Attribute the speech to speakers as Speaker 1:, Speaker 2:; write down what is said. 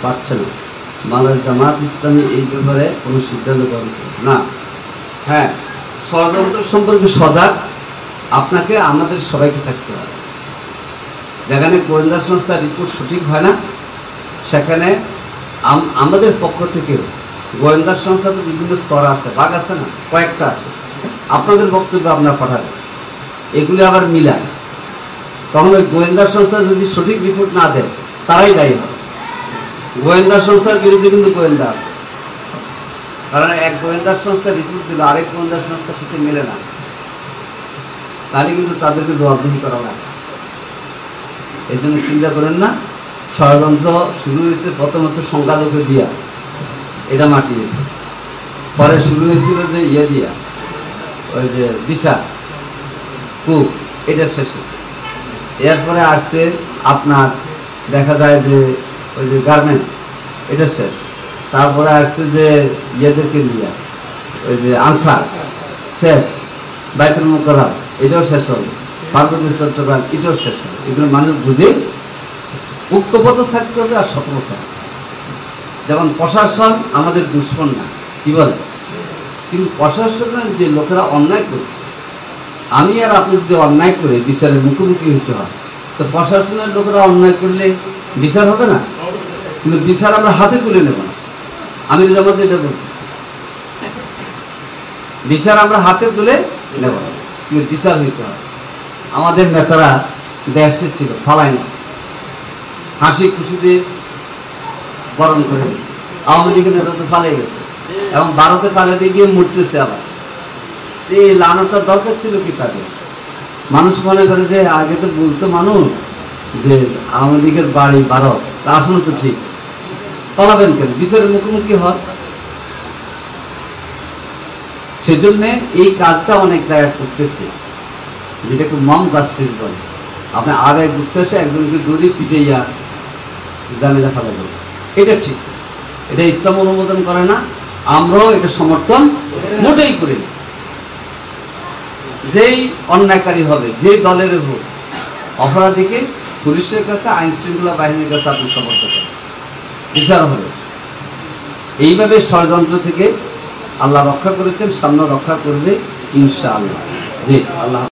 Speaker 1: পারছে না। বাংলাদেশ জামাত ইসলামী এই ব্যাপারে কোনো সিদ্ধান্ত গ্রহণ করবে না। হ্যাঁ, ষড়যন্ত্র সম্পর্কে সজাগ আপনাকে আমাদের সবাইকে থাকতে হবে। যেখানে গোয়েন্দা সংস্থার রিপোর্ট সঠিক হয় না, সেখানে আমাদের পক্ষ থেকেও গোয়েন্দা সংস্থা তো বিভিন্ন স্তর আছে, ভাগ আছে না, কয়েকটা আছে। আপনাদের বক্তব্য আপনারা পাঠাবেন, এগুলি আবার মিলায়, তখন ওই গোয়েন্দা সংস্থা যদি সঠিক রিপোর্ট না দেয় তারাই দায়ী হবে। গোয়েন্দা সংস্থার বিরুদ্ধে কিন্তু গোয়েন্দা আছে, কারণ এক গোয়েন্দা সংস্থা রিপোর্ট দিল আরেক গোয়েন্দা সংস্থার সাথে মেলে না, তাহলে কিন্তু তাদেরকে জবাবদিহি করা লাগে। এই জন্য চিন্তা করেন না। ষড়যন্ত্র শুরু হয়েছে প্রথমত সংখ্যালঘু দিয়া, এটা মাটিয়েছে। পরে শুরু হয়েছিল যে দিয়া, ওই যে বিচার কূপ, এটা শেষ হয়েছে। এরপরে আসছে আপনার দেখা যায় যে ওই যে গার্মেন্টস, এটা শেষ। তারপরে আসছে যে ইয়েদেরকে নিয়ে ওই যে আনসার, শেষ। বাইতুল মুকাররম, এটাও শেষ হবে। পার্বতী চট্টগ্রাম, এটাও শেষ হবে। এগুলো মানুষ বুঝে ঐক্যবদ্ধ থাকতে হবে আর সতর্ক। যেমন প্রশাসন আমাদের দুশ্মন না, কি বলে, কিন্তু প্রশাসনের যে লোকেরা অন্যায় করছে, আমি আর আপনি যদি অন্যায় করে বিচারের মুখোমুখি হতে হয়, তো প্রশাসনের লোকেরা অন্যায় করলে বিচার হবে না, কিন্তু বিচার আমরা হাতে তুলে নেব না। আমি জামাতে এটা বলতেছি, বিচার আমরা হাতে তুলে নেব না, কিন্তু বিচার হইতে হয়। আমাদের নেতারা দেশে ছিল, ফালাই না, হাসি খুশিতে বরণ করে গেছে। আওয়ামী লীগের নেতা তো পালিয়ে গেছে এবং ভারতে পালিয়ে গিয়ে মরতেছে আবার। এই লানটার দরকার ছিল কি তাদের? মানুষ মনে করে যে আগে তো বলতো মানুষ যে আওয়ামী লীগের বাড়ি ভারত, আসলে তো ঠিক, পালাবেন কেন? বিচারের মুখোমুখি হয়। সেজন্যে এই কাজটা অনেক জায়গায় করতেছে, যেটাকে মম জাস্টিস বলে। আপনি আবেগ উচ্ছ্বাসে একজনকে দড়ি পিটাইয়া জামিলা ফেলা যাবে, এটা ঠিক, এটা ইসলাম অনুমোদন করে না, আমরাও এটা সমর্থন মোটেই করি না। যেই অন্যায়কারী হবে, যে দলের হোক, অপরাধীকে পুলিশের কাছে, আইন শৃঙ্খলা বাহিনীর কাছে আপনি সমর্থন করেন, বিচার হবে। এইভাবে ষড়যন্ত্র থেকে আল্লাহ রক্ষা করেছেন, সামনে রক্ষা করবে ইনশাআল্লাহ। জি, আল্লাহ।